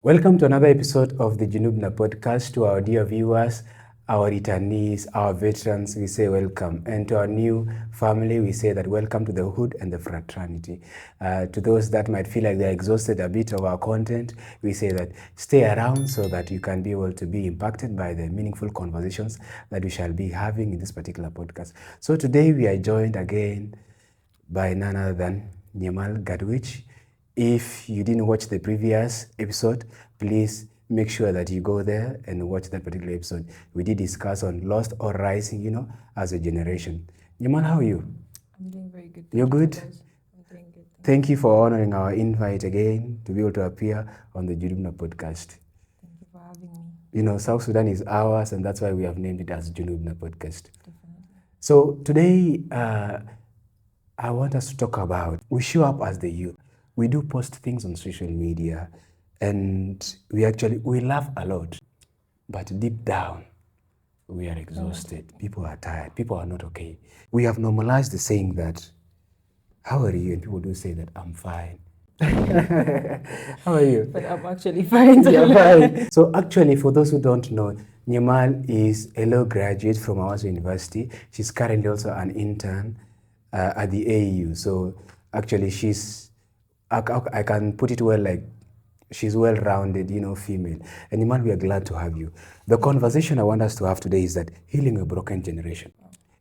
Welcome to another episode of the Junubna podcast. To our dear viewers, our returnees, our veterans, we say welcome. And to our new family, we say that welcome to the hood and the fraternity. To those that might feel like they're exhausted a bit of our content, we say that stay around so that you can be able to be impacted by the meaningful conversations that we shall be having in this particular podcast. So today we are joined again by none other than Nyamal Gatwech. If you didn't watch the previous episode, please make sure that you go there and watch that particular episode. We did discuss on lost or rising, as a generation. Nyamal, how are you? I'm doing very good. You're good? I'm doing good. Thank you for honoring our invite again to be able to appear on the Junubna podcast. Thank you for having me. South Sudan is ours, and that's why we have named it as Junubna podcast. Definitely. So today, I want us to talk about, we show up as the youth. We do post things on social media and we laugh a lot, but deep down, we are exhausted. People are tired. People are not okay. We have normalized the saying that, how are you? And people do say that, I'm fine. How are you? But I'm actually fine. You're fine. So actually, for those who don't know, Nyamal is a law graduate from our university. She's currently also an intern at the AU. So actually, I can put it well, like she's well-rounded, female. And Iman, we are glad to have you. The conversation I want us to have today is that healing a broken generation.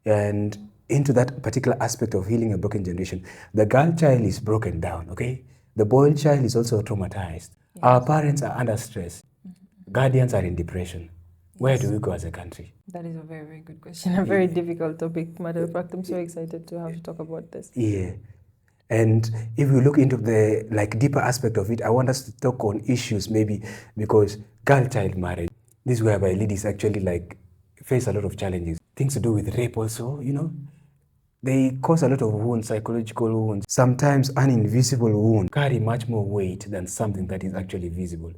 And into that particular aspect of healing a broken generation, the girl child is broken down, okay? The boy child is also traumatized. Yes. Our parents are under stress. Mm-hmm. Guardians are in depression. Yes. Where do we go as a country? That is a very, very good question. A very difficult topic. Matter of fact, I'm so excited to have to talk about this. Yeah. And if we look into the deeper aspect of it, I want us to talk on issues maybe because girl-child marriage, this is whereby ladies actually face a lot of challenges. Things to do with rape also, they cause a lot of wounds, psychological wounds. Sometimes an invisible wound carry much more weight than something that is actually visible,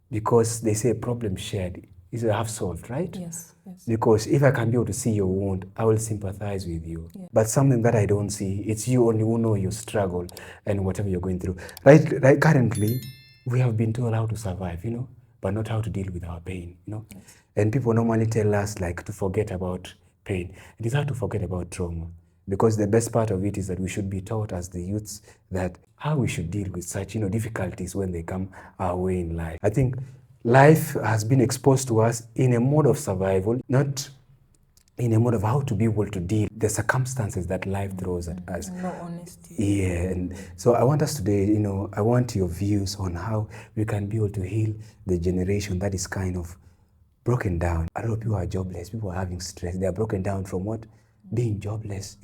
because they say a problem shared is a half solved, right? Yes. Because if I can be able to see your wound, I will sympathize with you. Yeah. But something that I don't see, it's you only who know your struggle and whatever you're going through. Right currently, we have been told how to survive, but not how to deal with our pain, Yes. And people normally tell us to forget about pain. It is hard to forget about trauma, because the best part of it is that we should be taught as the youths that how we should deal with such, difficulties when they come our way in life. I think life has been exposed to us in a mode of survival, not in a mode of how to be able to deal with the circumstances that life throws at us. No honesty. Yeah, and so I want us today, I want your views on how we can be able to heal the generation that is kind of broken down. A lot of people are jobless, people are having stress. They are broken down from what? Being jobless,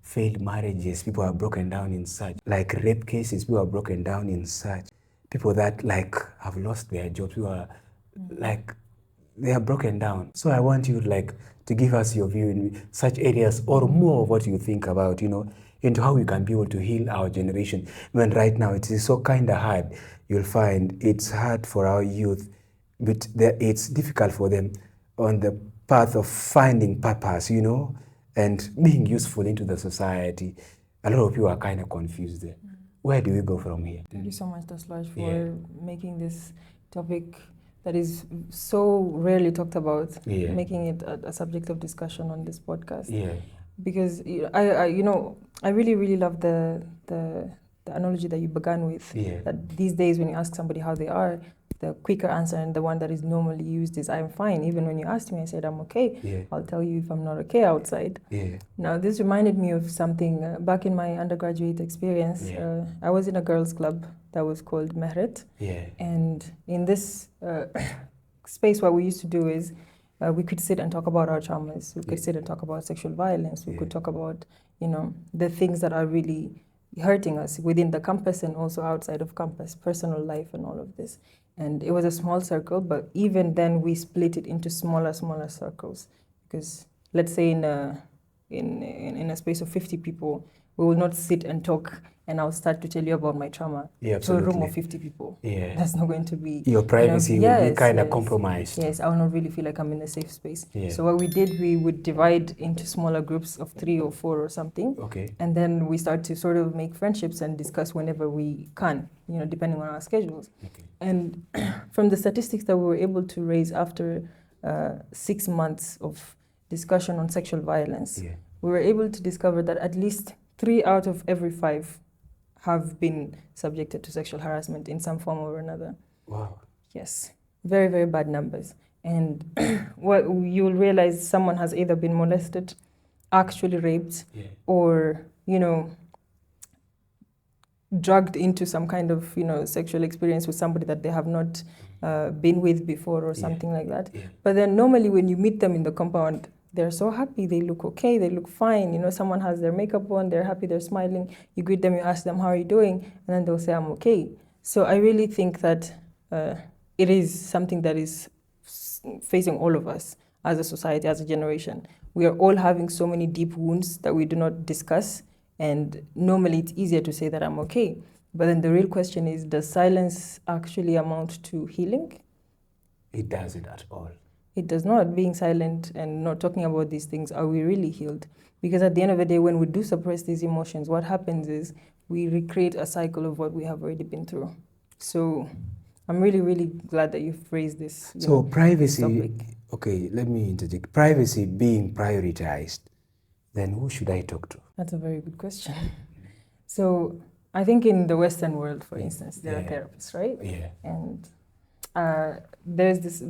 failed marriages, people are broken down in such. Like rape cases, people are broken down in such. People that have lost their jobs, who are they are broken down. So I want you to give us your view in such areas, or more of what you think about, into how we can be able to heal our generation. When right now it is so kind of hard. You'll find it's hard for our youth, but it's difficult for them on the path of finding purpose, and being useful into the society. A lot of people are kind of confused there. Where do we go from here? Thank you so much, Daslash, for making this topic that is so rarely talked about, making it a subject of discussion on this podcast. Yeah. Because I really, really love the analogy that you began with. Yeah. That these days, when you ask somebody how they are, the quicker answer and the one that is normally used is I'm fine. Even when you asked me, I said I'm okay. Yeah. I'll tell you if I'm not okay outside. Yeah. Now, this reminded me of something back in my undergraduate experience. Yeah. I was in a girls' club that was called Mehret. Yeah. And in this space, what we used to do is we could sit and talk about our traumas. We could sit and talk about sexual violence. We could talk about, the things that are really hurting us within the campus and also outside of campus, personal life and all of this. And it was a small circle, but even then we split it into smaller circles. Because let's say in a space of 50 people, we will not sit and talk and I'll start to tell you about my trauma Yeah, to a room absolutely. of 50 people. Yeah. That's not going to be... Your privacy will be yes, kind of yes. compromised. Yes, I will not really feel like I'm in a safe space. Yeah. So what we did, we would divide into smaller groups of 3 or 4 or something. Okay. And then we start to sort of make friendships and discuss whenever we can, depending on our schedules. Okay. And from the statistics that we were able to raise after 6 months of discussion on sexual violence, Yeah. we were able to discover that at least 3 out of every 5 have been subjected to sexual harassment in some form or another. Wow. Yes, very, very bad numbers. And what you'll realize, someone has either been molested, actually raped, Yeah. or, dragged into some kind of, sexual experience with somebody that they have not been with before or something like that. Yeah. But then normally when you meet them in the compound, they're so happy, they look okay, they look fine. Someone has their makeup on, they're happy, they're smiling. You greet them, you ask them, how are you doing? And then they'll say, I'm okay. So I really think that it is something that is facing all of us as a society, as a generation. We are all having so many deep wounds that we do not discuss. And normally it's easier to say that I'm okay. But then the real question is, does silence actually amount to healing? It doesn't at all. It does not. Being silent and not talking about these things, are we really healed? Because at the end of the day, when we do suppress these emotions, what happens is we recreate a cycle of what we have already been through. So I'm really, really glad that you've raised this. So privacy, topic. okay, let me interject. Privacy being prioritized, then who should I talk to? That's a very good question. So I think in the Western world, for instance, there are therapists, right? Yeah. And there's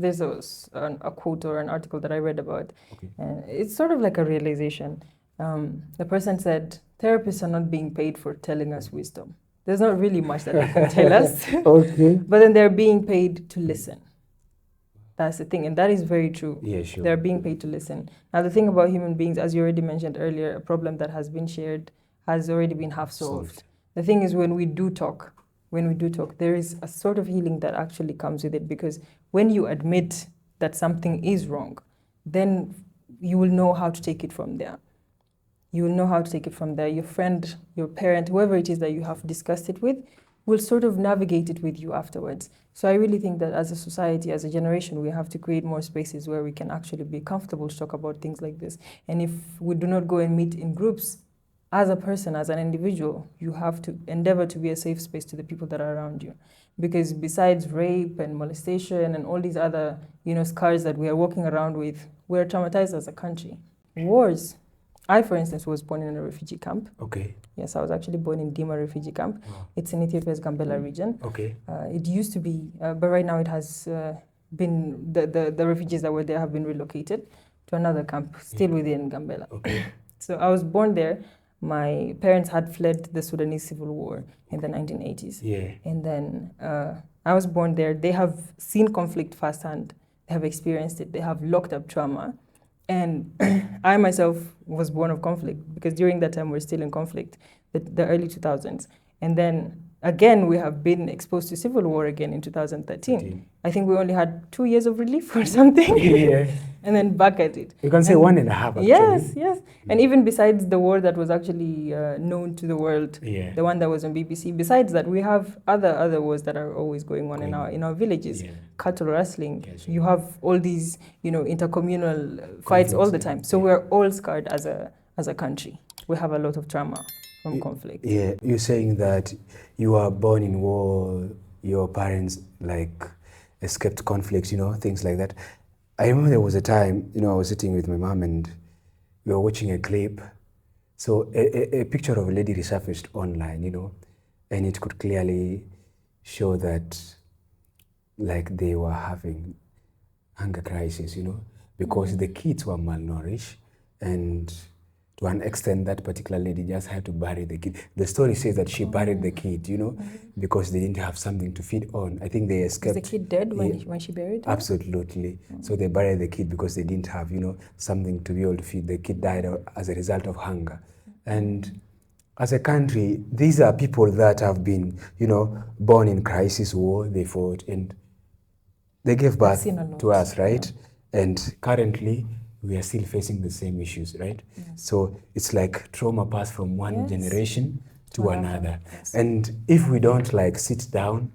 a quote or an article that I read about. Okay. It's sort of like a realization. The person said, therapists are not being paid for telling us wisdom. There's not really much that they can tell us. Okay. But then they're being paid to listen. That's the thing, and that is very true. Yeah, sure. They're being paid to listen. Now, the thing about human beings, as you already mentioned earlier, a problem that has been shared has already been half solved. The thing is, when we do talk, there is a sort of healing that actually comes with it, because when you admit that something is wrong, then you will know how to take it from there. You will know how to take it from there. Your friend, your parent, whoever it is that you have discussed it with, will sort of navigate it with you afterwards. So I really think that as a society, as a generation, we have to create more spaces where we can actually be comfortable to talk about things like this. And if we do not go and meet in groups, as a person, as an individual, you have to endeavor to be a safe space to the people that are around you. Because besides rape and molestation and all these other, scars that we are walking around with, we're traumatized as a country. Wars. I, for instance, was born in a refugee camp. Okay. Yes, I was actually born in Dima refugee camp. Wow. It's in Ethiopia's Gambela region. Okay. It used to be, but right now it has been, the refugees that were there have been relocated to another camp, still within Gambela. Okay. So I was born there. My parents had fled the Sudanese civil war in the 1980s. Yeah. And then I was born there. They have seen conflict firsthand. They have experienced it. They have locked up trauma. And I myself was born of conflict, because during that time we're still in conflict, the early 2000s. And then again, we have been exposed to civil war again in 2013. I think we only had 2 years of relief or something. Yeah. And then back at it. You can say 1.5 actually. Yes, yes. And even besides the war that was actually known to the world, the one that was on BBC, besides that, we have other wars that are always going on in our villages. Yeah. Cattle rustling. Yeah, sure. You have all these, intercommunal fights all the time. So we're all scarred as a country. We have a lot of trauma from conflict. Yeah, you're saying that you were born in war, your parents escaped conflicts, things like that. I remember there was a time, I was sitting with my mom and we were watching a clip. So a picture of a lady resurfaced online, and it could clearly show that they were having hunger crisis, because the kids were malnourished, and to an extent that particular lady just had to bury the kid. The story says that she buried the kid, because they didn't have something to feed on. I think they escaped. Was the kid dead when she buried her? Absolutely. So they buried the kid because they didn't have, something to be able to feed. The kid died as a result of hunger. And as a country, these are people that have been, born in crisis, war, they fought, and they gave birth to us, right? Yeah. And currently, we are still facing the same issues, right? Yes. So it's like trauma passed from one generation to another. Yes. And if we don't like sit down,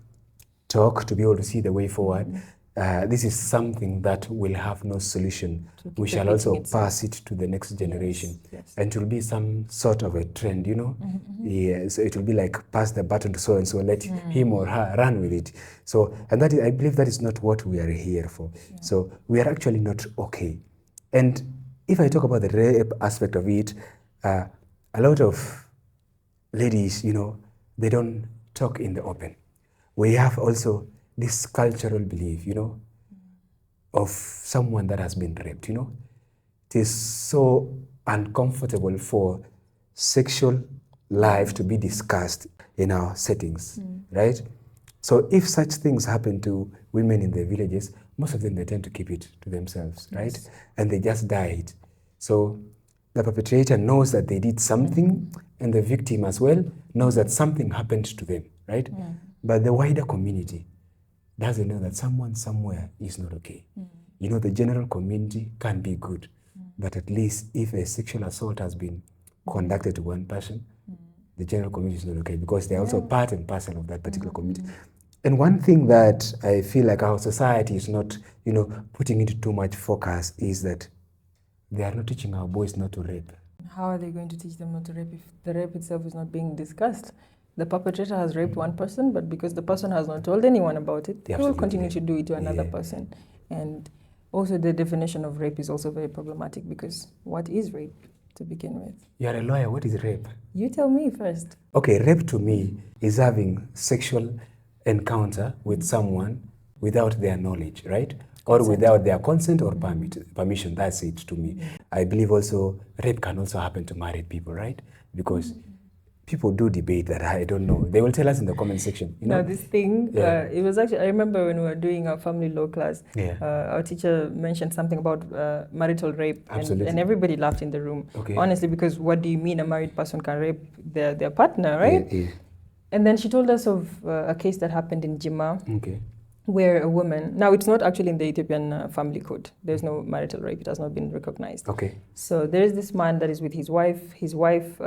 talk to be able to see the way forward, this is something that will have no solution. We shall also pass it to the next generation. Yes. And it will be some sort of a trend, you know. Yeah, so it will be like pass the baton to so and so, let him or her run with it. So, and that is, I believe that is not what we are here for. So we are actually not okay. And if I talk about the rape aspect of it, a lot of ladies, you know, they don't talk in the open. We have also this cultural belief, you know, of someone that has been raped, you know. It is so uncomfortable for sexual life to be discussed in our settings, right? So if such things happen to women in the villages, most of them, they tend to keep it to themselves, right? And they just died. So the perpetrator knows that they did something, and the victim as well knows that something happened to them, right? But the wider community doesn't know that someone somewhere is not okay. You know, the general community can be good, but at least if a sexual assault has been conducted to one person, the general community is not okay, because they're also part and parcel of that particular community. And one thing that I feel like our society is not, you know, putting into too much focus is that they are not teaching our boys not to rape. How are they going to teach them not to rape if the rape itself is not being discussed? The perpetrator has raped one person, but because the person has not told anyone about it, he will continue to do it to another person. And also the definition of rape is also very problematic, because what is rape to begin with? You are a lawyer, what is rape? You tell me first. Okay, rape to me is having sexual encounter with someone without their knowledge, right? Or without their consent or permission. That's it to me. I believe also rape can also happen to married people, right? Because people do debate that. I don't know. They will tell us in the comment section. You know, this thing, it was actually, I remember when we were doing our family law class, our teacher mentioned something about marital rape, and everybody laughed in the room. Honestly, because what do you mean a married person can rape their partner, right? And then she told us of a case that happened in Jima, where a woman, now it's not actually in the Ethiopian family code. There's no marital rape. It has not been recognized. So there is this man that is with his wife. His wife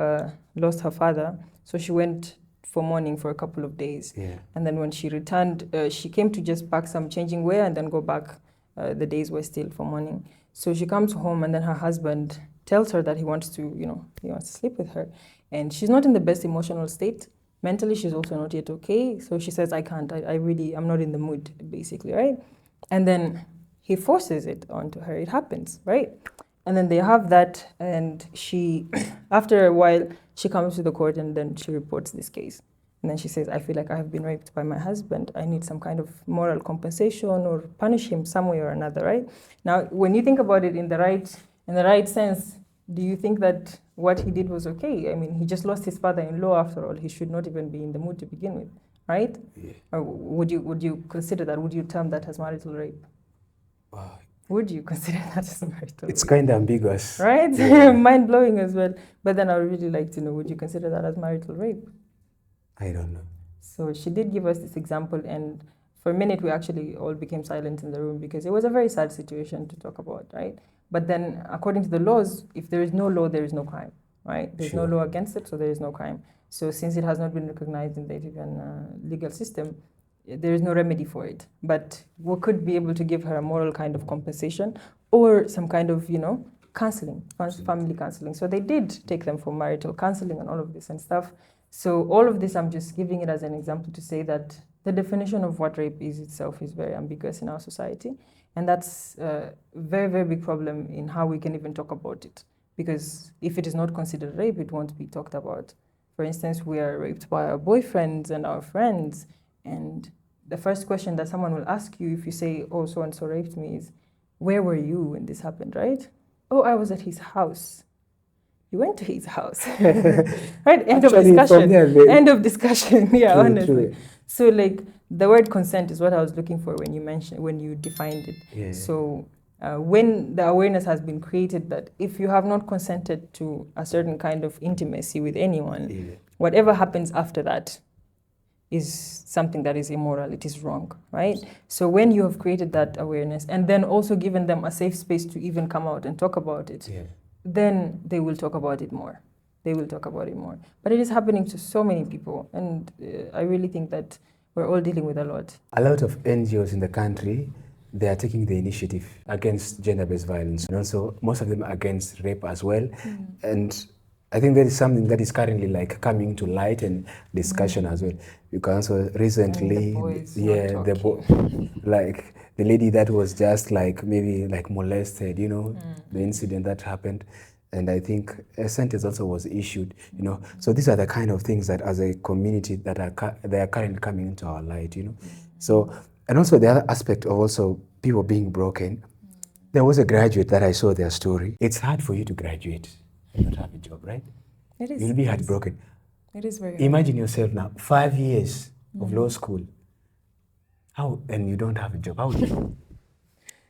lost her father, so she went for mourning for a couple of days. And then when she returned, she came to just pack some changing wear and then go back. The days were still for mourning. So she comes home, and then her husband tells her that he wants to, he wants to sleep with her. And she's not in the best emotional state. Mentally, she's also not yet okay. So she says, I can't, I'm not in the mood, basically, right? And then he forces it onto her. It happens, right? And then they have that, and she, after a while, she comes to the court, and then she reports this case. And then she says, I feel like I have been raped by my husband. I need some kind of moral compensation or punish him some way or another, right? Now, when you think about it in the right sense, do you think that what he did was okay? I mean, he just lost his father-in-law after all. He should not even be in the mood to begin with, right? Or would you consider that? Would you term that as marital rape? Would you consider that as marital rape? It's kind of ambiguous. Right? Mind-blowing as well. But then I would really like to know, would you consider that as marital rape? I don't know. So she did give us this example, and for a minute we actually all became silent in the room, because it was a very sad situation to talk about, right? But then, according to the laws, if there is no law, there is no crime, right? There's no law against it, so there is no crime. So since it has not been recognized in the Ethiopian legal system, there is no remedy for it. But we could be able to give her a moral kind of compensation, or some kind of, counseling, family counseling. So they did take them for marital counseling and all of this and stuff. So all of this, I'm just giving it as an example to say that the definition of what rape is itself is very ambiguous in our society. And that's a very, very big problem in how we can even talk about it. Because if it is not considered rape, it won't be talked about. For instance, we are raped by our boyfriends and our friends. And the first question that someone will ask you if you say, oh, so-and-so raped me, is, where were you when this happened, right? Oh, I was at his house. You went to his house. Right? End of discussion. End of discussion. Yeah, true, honestly. True. So like the word consent is what I was looking for when you defined it. So when the awareness has been created that if you have not consented to a certain kind of intimacy with anyone, whatever happens after that is something that is immoral, it is wrong, right? So when you have created that awareness and then also given them a safe space to even come out and talk about it, then they will talk about it more. they will talk about it more. But it is happening to so many people, and I really think that we're all dealing with a lot. A lot of NGOs in the country, they are taking the initiative against gender-based violence, and also most of them against rape as well. And I think that is something that is currently like coming to light and discussion as well. Because also recently, like the lady that was just like maybe like molested, you know, the incident that happened. And I think a sentence also was issued, you know. So these are the kind of things that as a community that they are currently coming into our light, you know. So, and also the other aspect of also people being broken. There was a graduate that I saw their story. It's hard for you to graduate and not have a job, right? It is. You'll be heartbroken. It is very hard. Imagine yourself now, 5 years of law school. And you don't have a job. How would you?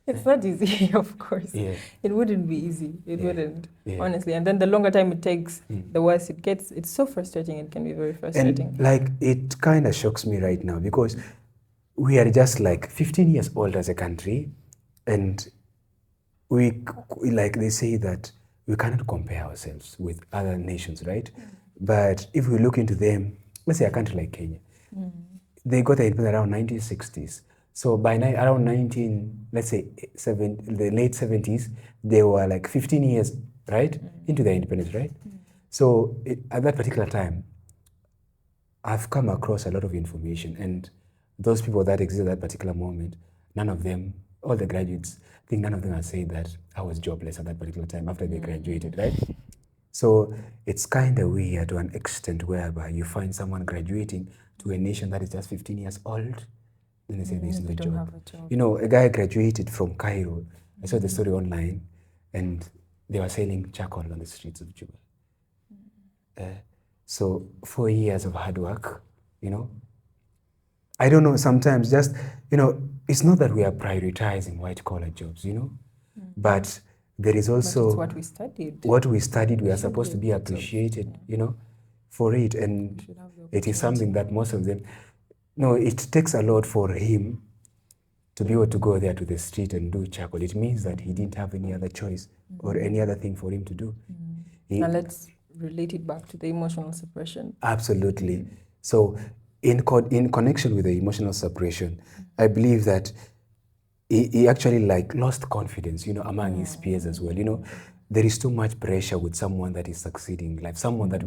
It's not easy, of course. Yeah. It wouldn't be easy. It wouldn't, Yeah. honestly. And then the longer time it takes, the worse it gets. It's so frustrating. It can be very frustrating. And like, it kind of shocks me right now because we are just like 15 years old as a country, and we like they say that we cannot compare ourselves with other nations, right? But if we look into them, let's say a country like Kenya, they got their independence around 1960s. So by around the late 70s, they were like 15 years, right, into their independence, right? So at that particular time, I've come across a lot of information, and those people that existed at that particular moment, none of them, all the graduates, I think none of them have said that I was jobless at that particular time after they graduated, right? So it's kind of weird to an extent whereby you find someone graduating to a nation that is just 15 years old, then they say there's no job. You know, a guy graduated from Cairo. I saw the story online, and they were selling charcoal on the streets of Juba. So 4 years of hard work, you know. I don't know, sometimes just, you know, it's not that we are prioritizing white-collar jobs, you know, but there is also... But it's what we studied. What we studied, we are supposed to be appreciated, you know, for it. And it is something that most of them... No, it takes a lot for him to be able to go there to the street and do charcoal. It means that he didn't have any other choice or any other thing for him to do. And let's relate it back to the emotional suppression. Absolutely. So in connection with the emotional suppression, I believe that he actually like lost confidence, you know, among his peers as well. You know, there is too much pressure with someone that is succeeding, like someone that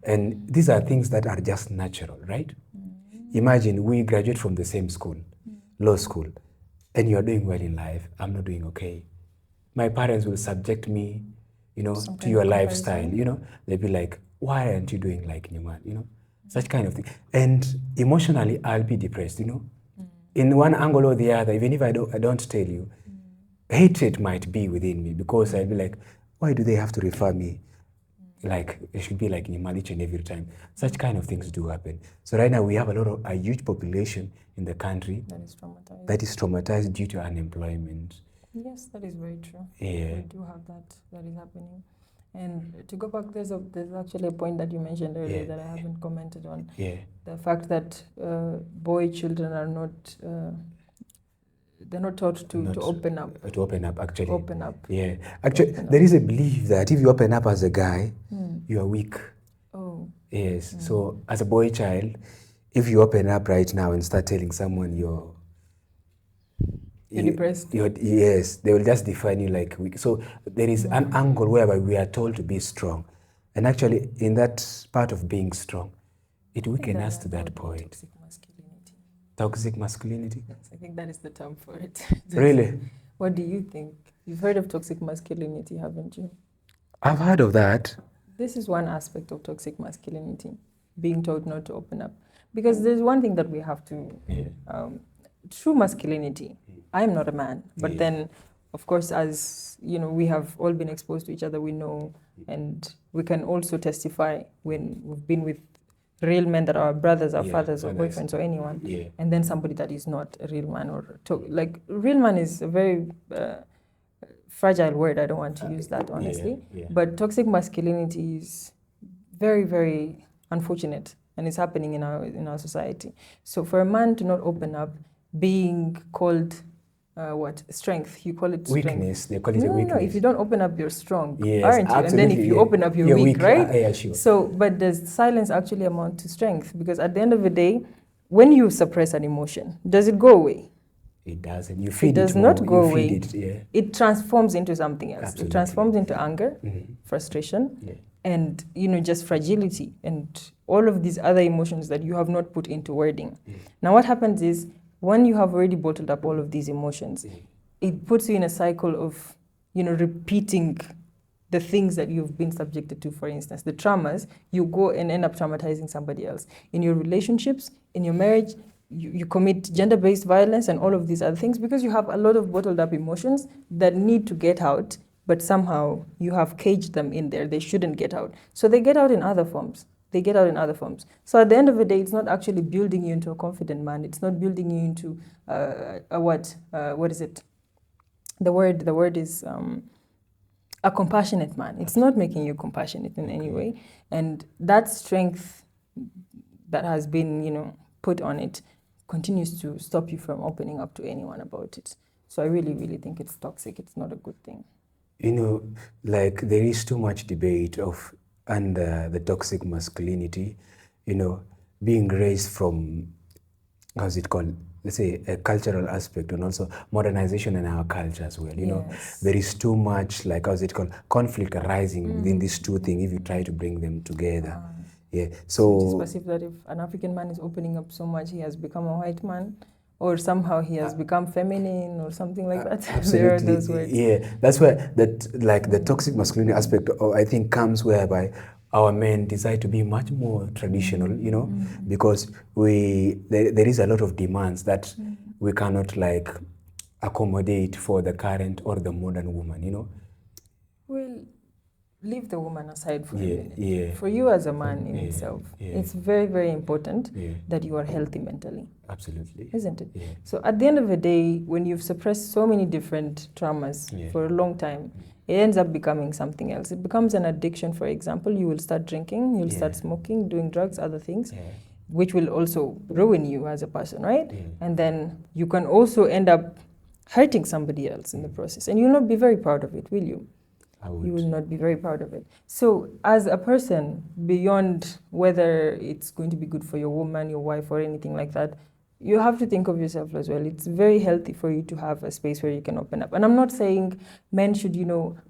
and these are things that are just natural, right? Imagine we graduate from the same school, law school, and you're doing well in life. I'm not doing okay. My parents will subject me, you know, to your lifestyle, you know. They'll be like, why aren't you doing like Nyamal, you know? Such kind of thing. And emotionally, I'll be depressed, you know. In one angle or the other, even if I don't tell you, hatred might be within me because I'll be like, why do they have to refer me? Like, it should be like Nyamal each and every time. Such kind of things do happen. So right now, we have a huge population in the country that is traumatized due to unemployment. Yes, that is very true. Yeah. We do have that is happening. And to go back, there's actually a point that you mentioned earlier that I haven't commented on. Yeah. The fact that boy children are not, they're not taught to open up. To open up, actually. Open up. Yeah. Actually, there is a belief that if you open up as a guy, you are weak. Oh. Yes. So as a boy child, if you open up right now and start telling someone you're depressed. Yes, they will just define you like weak. So there is an angle whereby we are told to be strong. And actually, in that part of being strong, it weakens us to that point. Toxic masculinity. Toxic masculinity? Yes, I think that is the term for it. Really? What do you think? You've heard of toxic masculinity, haven't you? I've heard of that. This is one aspect of toxic masculinity, being told not to open up. Because there's one thing that we have to... true masculinity. I am not a man, but then, of course, as you know, we have all been exposed to each other. We know, and we can also testify when we've been with real men that are brothers, or fathers, or boyfriends, or anyone, and then somebody that is not a real man, or like real man is a very fragile word. I don't want to use that honestly, but toxic masculinity is very, very unfortunate, and it's happening in our society. So for a man to not open up, being called strength. You call it strength. Weakness. They call it a No, weakness. if you don't open up, you're strong, Yes, aren't you? And then if you open up, you're weak, right? Yeah, sure. So, but does silence actually amount to strength? Because at the end of the day, when you suppress an emotion, does it go away? It doesn't. You feed it. Does more. not go You away. Feed it, yeah. It transforms into something else. Absolutely. It transforms into anger, Mhm. frustration, Yeah. and just fragility and all of these other emotions that you have not put into wording. Yeah. Now, what happens is when you have already bottled up all of these emotions, Yeah. it puts you in a cycle of repeating the things that you've been subjected to. For instance, the traumas, you go and end up traumatizing somebody else in your relationships, in your marriage. You commit gender-based violence and all of these other things because you have a lot of bottled up emotions that need to get out, but somehow you have caged them in there. They shouldn't get out. So they get out in other forms. So at the end of the day, it's not actually building you into a confident man. It's not building you into what is it? The word is a compassionate man. It's not making you compassionate in any way. And that strength that has been, put on it continues to stop you from opening up to anyone about it. So I really, really think it's toxic. It's not a good thing. There is too much debate of under the toxic masculinity, being raised from, how's it called? Let's say a cultural aspect and also modernization in our culture as well. Yes. There is too much, conflict arising within these two things if you try to bring them together. Yeah. So it is perceived that if an African man is opening up so much, he has become a white man, or somehow he has become feminine, or something like that. Absolutely. There are those words. Yeah, that's where the toxic masculinity aspect, I think, comes whereby our men decide to be much more traditional, because there is a lot of demands that we cannot accommodate for the current or the modern woman, Well, leave the woman aside for a minute. Yeah. For you as a man in itself, it's very, very important that you are healthy mentally. Absolutely. Isn't it? Yeah. So at the end of the day, when you've suppressed so many different traumas for a long time, it ends up becoming something else. It becomes an addiction. For example, you will start drinking, you'll start smoking, doing drugs, other things, which will also ruin you as a person, right? Yeah. And then you can also end up hurting somebody else in the process. And you'll not be very proud of it, will you? You will not be very proud of it. So as a person, beyond whether it's going to be good for your woman, your wife, or anything like that, you have to think of yourself as well. It's very healthy for you to have a space where you can open up. And I'm not saying men should,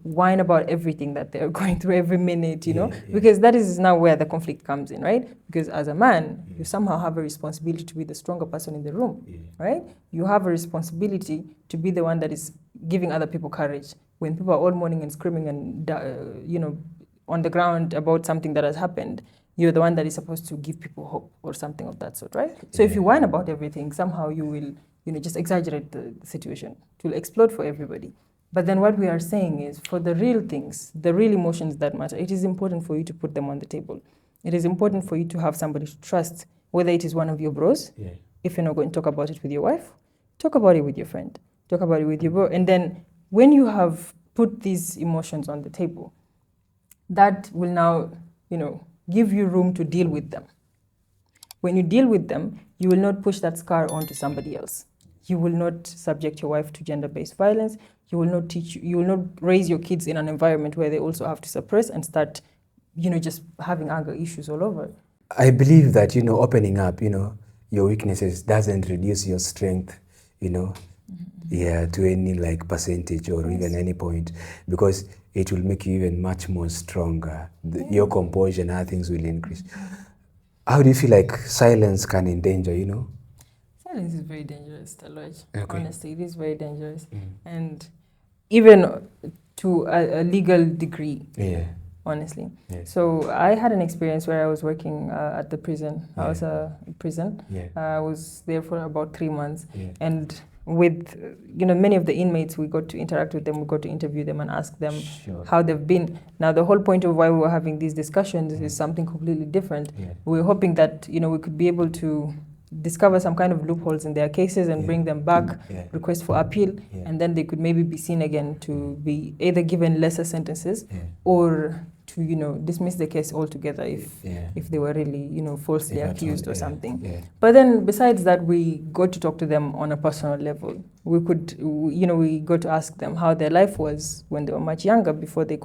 whine about everything that they're going through every minute, because that is now where the conflict comes in, right? Because as a man, you somehow have a responsibility to be the stronger person in the room, right? You have a responsibility to be the one that is giving other people courage. When people are all mourning and screaming and, on the ground about something that has happened, you're the one that is supposed to give people hope or something of that sort, right? So if you whine about everything, somehow you will, just exaggerate the situation. It will explode for everybody. But then what we are saying is, for the real things, the real emotions that matter, it is important for you to put them on the table. It is important for you to have somebody to trust, whether it is one of your bros. If you're not going to talk about it with your wife, talk about it with your friend. Talk about it with your bro. And then when you have put these emotions on the table, that will now, give you room to deal with them. When you deal with them, you will not push that scar onto somebody else. You will not subject your wife to gender-based violence. You will not raise your kids in an environment where they also have to suppress and start, just having anger issues all over. I believe that, opening up, your weaknesses doesn't reduce your strength, to any percentage or even any point, because it will make you even much more stronger. Your composure and other things will increase. How do you feel like silence can endanger, Silence is very dangerous, Talwaj. Okay. Honestly, it is very dangerous. And even to a legal degree, honestly. So I had an experience where I was working at the prison. I was a prison. I was there for about 3 months. And with many of the inmates, we got to interact with them, we got to interview them and ask them how they've been. Now the whole point of why we were having these discussions is something completely different. We were hoping that we could be able to discover some kind of loopholes in their cases and bring them back, request for appeal, and then they could maybe be seen again to be either given lesser sentences or dismiss the case altogether if they were really, falsely accused or something. Yeah. But then besides that, we got to talk to them on a personal level. We got to ask them how their life was when they were much younger before they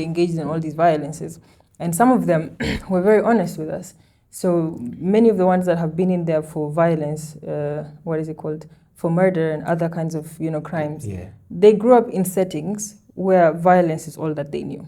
engaged in all these violences. And some of them were very honest with us. So many of the ones that have been in there for violence, for murder and other kinds of, crimes, they grew up in settings where violence is all that they knew.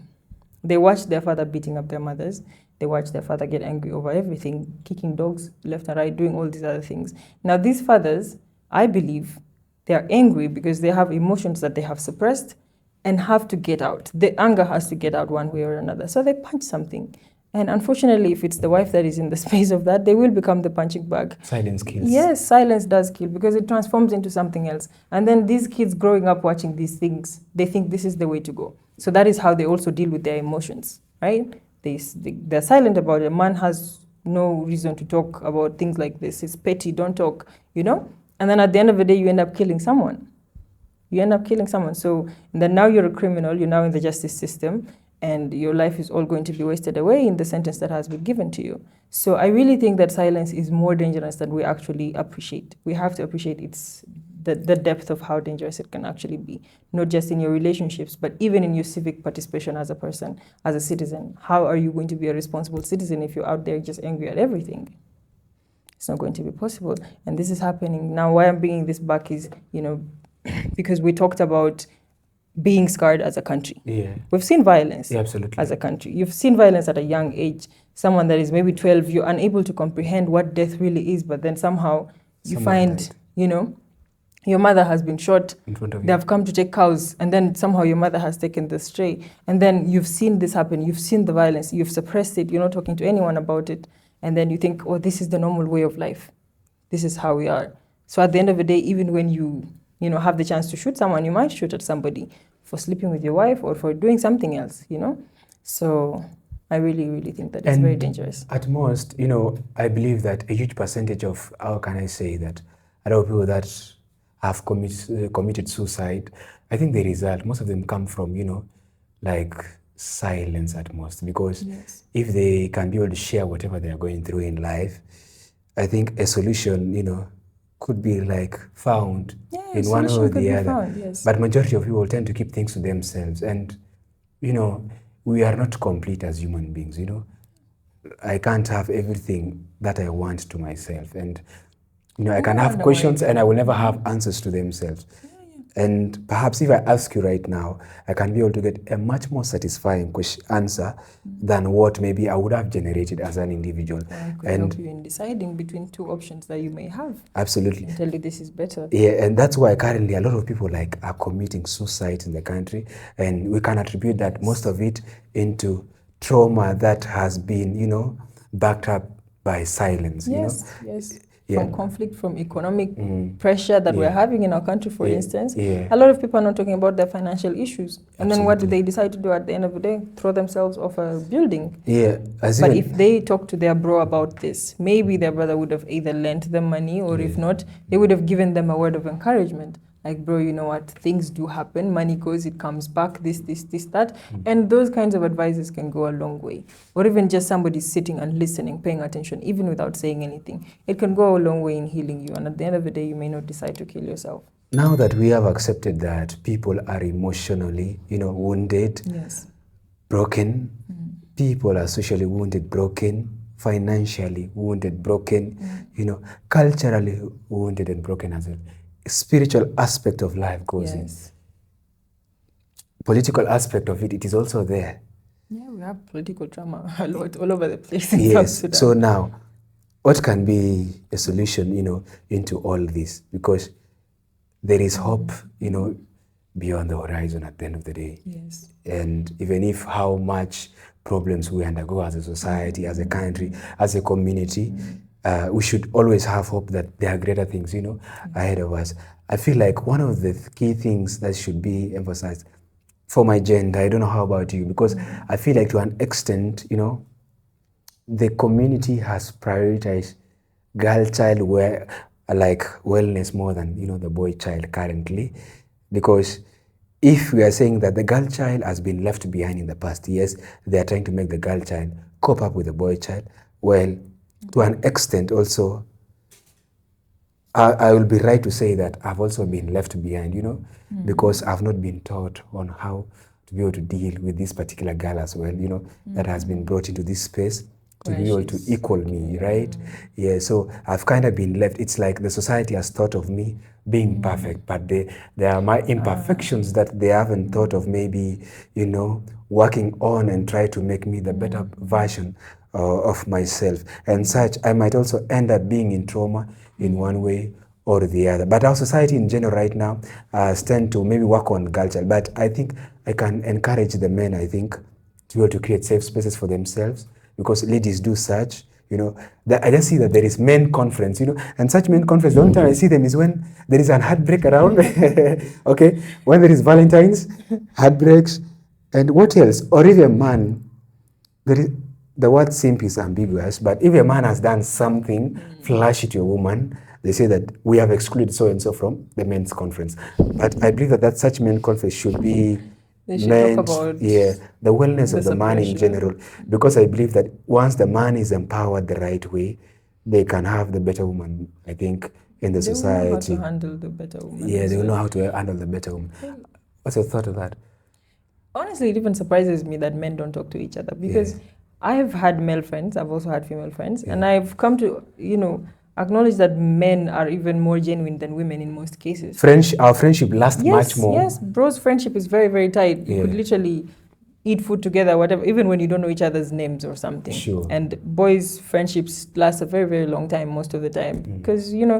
They watched their father beating up their mothers. They watched their father get angry over everything, kicking dogs left and right, doing all these other things. Now, these fathers, I believe, they are angry because they have emotions that they have suppressed and have to get out. The anger has to get out one way or another. So they punch something. And unfortunately, if it's the wife that is in the space of that, they will become the punching bag. Silence kills. Yes, silence does kill because it transforms into something else. And then these kids growing up watching these things, they think this is the way to go. So that is how they also deal with their emotions, right? They're silent about it. A man has no reason to talk about things like this. It's petty, don't talk, And then at the end of the day, you end up killing someone. So then now you're a criminal, you're now in the justice system, and your life is all going to be wasted away in the sentence that has been given to you. So I really think that silence is more dangerous than we actually appreciate. We have to appreciate the depth of how dangerous it can actually be, not just in your relationships, but even in your civic participation as a person, as a citizen. How are you going to be a responsible citizen if you're out there just angry at everything? It's not going to be possible. And this is happening. Now, why I'm bringing this back is, because we talked about being scarred as a country. Yeah. We've seen violence absolutely. As a country. You've seen violence at a young age. Someone that is maybe 12, you're unable to comprehend what death really is, but then somehow you find, your mother has been shot. In front of you. They have come to take cows, and then somehow your mother has taken the stray. And then you've seen this happen. You've seen the violence. You've suppressed it. You're not talking to anyone about it. And then you think, oh, this is the normal way of life. This is how we are. So at the end of the day, even when you have the chance to shoot someone, you might shoot at somebody for sleeping with your wife or for doing something else, So I really, really think that it's very dangerous. At most, I believe that a huge percentage of, how can I say that, a lot of people that have committed suicide, I think the result, most of them come from, like silence at most. Because if they can be able to share whatever they are going through in life, I think a solution, could be like found in one or the other. But majority of people tend to keep things to themselves. And, we are not complete as human beings, I can't have everything that I want to myself. And, I can have questions and I will never have answers to themselves. And perhaps if I ask you right now, I can be able to get a much more satisfying answer than what maybe I would have generated as an individual. I could help you in deciding between two options that you may have. Absolutely. And tell you this is better. Yeah, and that's why currently a lot of people are committing suicide in the country, and we can attribute that most of it into trauma that has been, backed up by silence. Yes. From conflict, from economic pressure that we're having in our country, for instance. Yeah. A lot of people are not talking about their financial issues. And then what do they decide to do at the end of the day? Throw themselves off a building. Yeah. But if they talk to their bro about this, maybe their brother would have either lent them money, or if not, they would have given them a word of encouragement. Like, bro, you know what? Things do happen. Money goes, it comes back, this, that. And those kinds of advices can go a long way. Or even just somebody sitting and listening, paying attention, even without saying anything. It can go a long way in healing you. And at the end of the day, you may not decide to kill yourself. Now that we have accepted that people are emotionally, wounded, broken, people are socially wounded, broken, financially wounded, broken, culturally wounded and broken as well. Spiritual aspect of life goes in. Political aspect of it is also there. Yeah, we have political trauma a lot all over the place in South Sudan. So now, what can be a solution, into all this? Because there is hope, beyond the horizon at the end of the day. Yes. And even if how much problems we undergo as a society, as a country, as a community, we should always have hope that there are greater things, ahead of us. I feel like one of the key things that should be emphasized for my gender, I don't know how about you, because I feel like to an extent, the community has prioritized girl child wellness more than, the boy child currently, because if we are saying that the girl child has been left behind in the past, yes, they are trying to make the girl child cope up with the boy child. Well, to an extent also, I will be right to say that I've also been left behind, because I've not been taught on how to be able to deal with this particular girl as well, that has been brought into this space to be able to equal me, right? Yeah, so I've kind of been left. It's like the society has thought of me being perfect, but there are my imperfections that they haven't thought of maybe, working on and try to make me the better version of myself. And such, I might also end up being in trauma in one way or the other. But our society in general right now tend to maybe work on girl child. But I think I can encourage the men, I think, to be able to create safe spaces for themselves, because ladies do such. I just see that there is men conference, and such men conference, the only time I see them is when there is an heartbreak around, okay, when there is Valentine's, heartbreaks, and what else? Or if a man, the word simp is ambiguous, but if a man has done something flashy to a woman, they say that we have excluded so and so from the men's conference. But I believe that such men conference should be meant, the wellness of the man in general, because I believe that once the man is empowered the right way, they can have the better woman, I think, in the society. They will know how to handle the better woman. Yeah, they will know how to handle the better woman. What's your thought of that? Honestly, it even surprises me that men don't talk to each other, because I have had male friends, I've also had female friends, and I've come to, acknowledge that men are even more genuine than women in most cases. Our friendship lasts much more. Yes, bros' friendship is very, very tight. You could literally eat food together, whatever, even when you don't know each other's names or something. Sure. And boys' friendships last a very, very long time most of the time. Because, in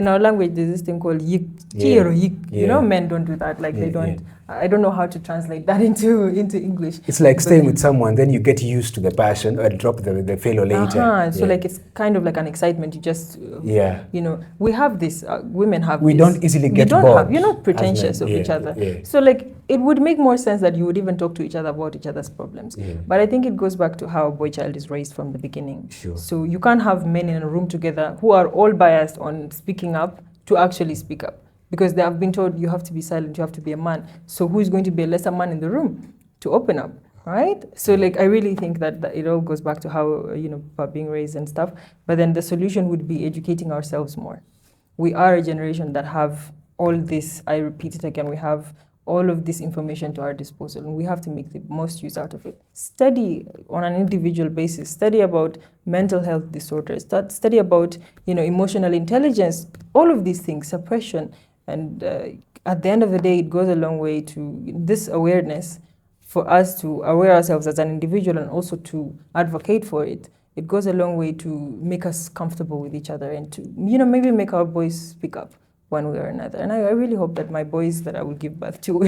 our language, there's this thing called yik, or yik. Men don't do that. Like, they don't. I don't know how to translate that into English. It's like staying with someone, then you get used to the passion and drop the fellow later. So like it's kind of like an excitement. You just, we have this, women have we this. Don't easily get bored. You're not pretentious of each other. So like it would make more sense that you would even talk to each other about each other's problems. But I think it goes back to how a boy child is raised from the beginning. Sure. So you can't have men in a room together who are all biased on speaking up to actually speak up. Because they have been told you have to be silent, you have to be a man. So who is going to be a lesser man in the room to open up, right? So like I really think that it all goes back to how, about being raised and stuff. But then the solution would be educating ourselves more. We are a generation that have all this, I repeat it again, we have all of this information to our disposal, and we have to make the most use out of it. Study on an individual basis, study about mental health disorders, study about, emotional intelligence, all of these things, suppression. And at the end of the day, it goes a long way to this awareness for us to aware ourselves as an individual and also to advocate for it. It goes a long way to make us comfortable with each other and to, maybe make our boys speak up one way or another. And I really hope that my boys that I will give birth to,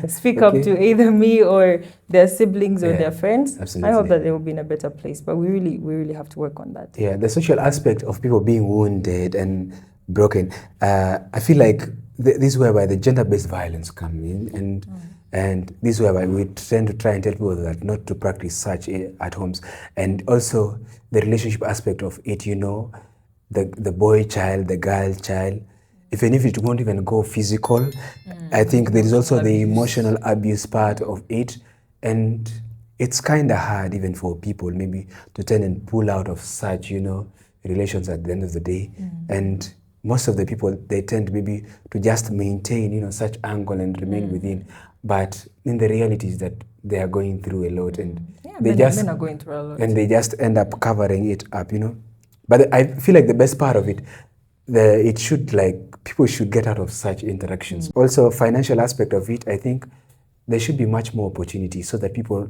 speak up to either me or their siblings or their friends. Absolutely. I hope that they will be in a better place. But we really have to work on that. Yeah, the social aspect of people being wounded and broken. I feel like this is whereby the gender-based violence come in, and this is whereby we tend to try and tell people that not to practice such at homes, and also the relationship aspect of it. The boy child, the girl child. Even if it won't even go physical, I think there is also the emotional abuse part of it, and it's kind of hard even for people maybe to tend and pull out of such relations at the end of the day, and most of the people, they tend maybe to just maintain, such angle and remain within. But in the reality is that they are going through a lot, and men are going through a lot. And they just end up covering it up, But I feel like the best part of it, people should get out of such interactions. Also, financial aspect of it, I think there should be much more opportunity so that people,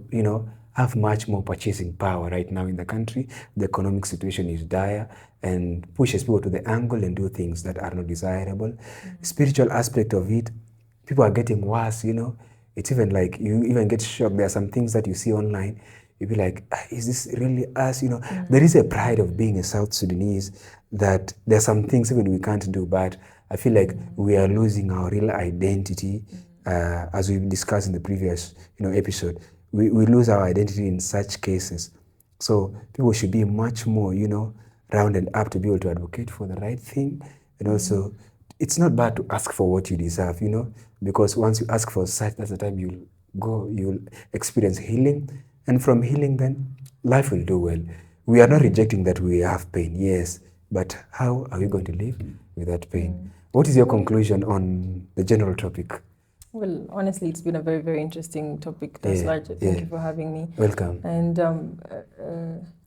have much more purchasing power right now in the country. The economic situation is dire and pushes people to the angle and do things that are not desirable. Spiritual aspect of it, people are getting worse, It's even like you even get shocked. There are some things that you see online. You'll be like, is this really us? There is a pride of being a South Sudanese that there are some things even we can't do, but I feel like we are losing our real identity, as we discussed in the previous, episode. We lose our identity in such cases. So people should be much more, rounded up to be able to advocate for the right thing, and also it's not bad to ask for what you deserve, because once you ask for such, that's the time you'll experience healing. And from healing, then life will do well. We are not rejecting that we have pain, yes, but how are we going to live with that pain? What is your conclusion on the general topic? Well, honestly, it's been a very, very interesting topic, Dasraj. Thank you for having me. Welcome. And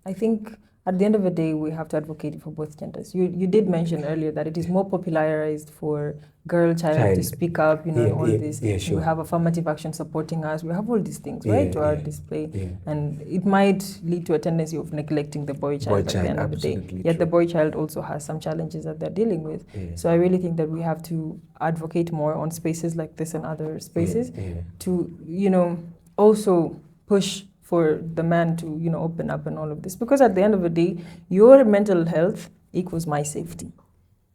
I think at the end of the day, we have to advocate for both genders. You did mention earlier that it is more popularized for girl child to speak up, all this. Yeah, sure. We have affirmative action supporting us. We have all these things, right, to our display. Yeah. And it might lead to a tendency of neglecting the boy child at the end of the day. Yet the boy child also has some challenges that they're dealing with. Yeah. So I really think that we have to advocate more on spaces like this and other spaces to, also push for the man to, open up and all of this. Because at the end of the day, your mental health equals my safety,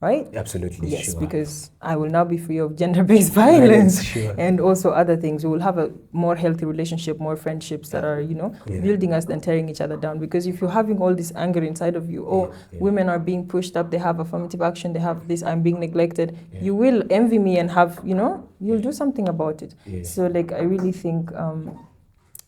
right? Absolutely, yes, sure. Because I will now be free of gender-based violence and also other things. We will have a more healthy relationship, more friendships that are, building us than tearing each other down. Because if you're having all this anger inside of you, women are being pushed up, they have affirmative action, they have this, I'm being neglected, you will envy me and have, you'll do something about it. So I really think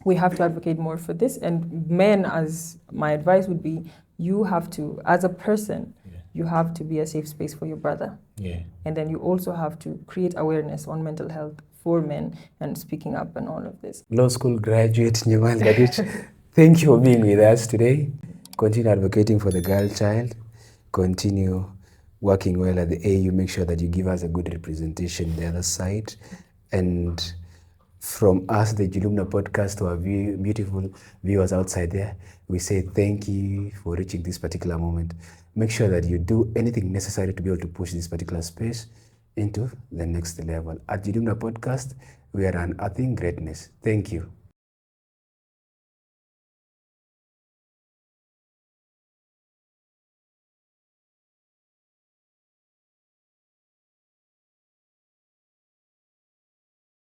we have to advocate more for this. And men, as my advice would be, you have to, as a person, you have to be a safe space for your brother. Yeah. And then you also have to create awareness on mental health for men and speaking up and all of this. Law school graduate Nyamal, Gatwech, thank you for being with us today. Continue advocating for the girl child. Continue working well at the AU. Make sure that you give us a good representation the other side. And from us, the Julumna podcast, to our beautiful viewers outside there, we say thank you for reaching this particular moment. Make sure that you do anything necessary to be able to push this particular space into the next level. At Julumna podcast, we are unearthing greatness. Thank you.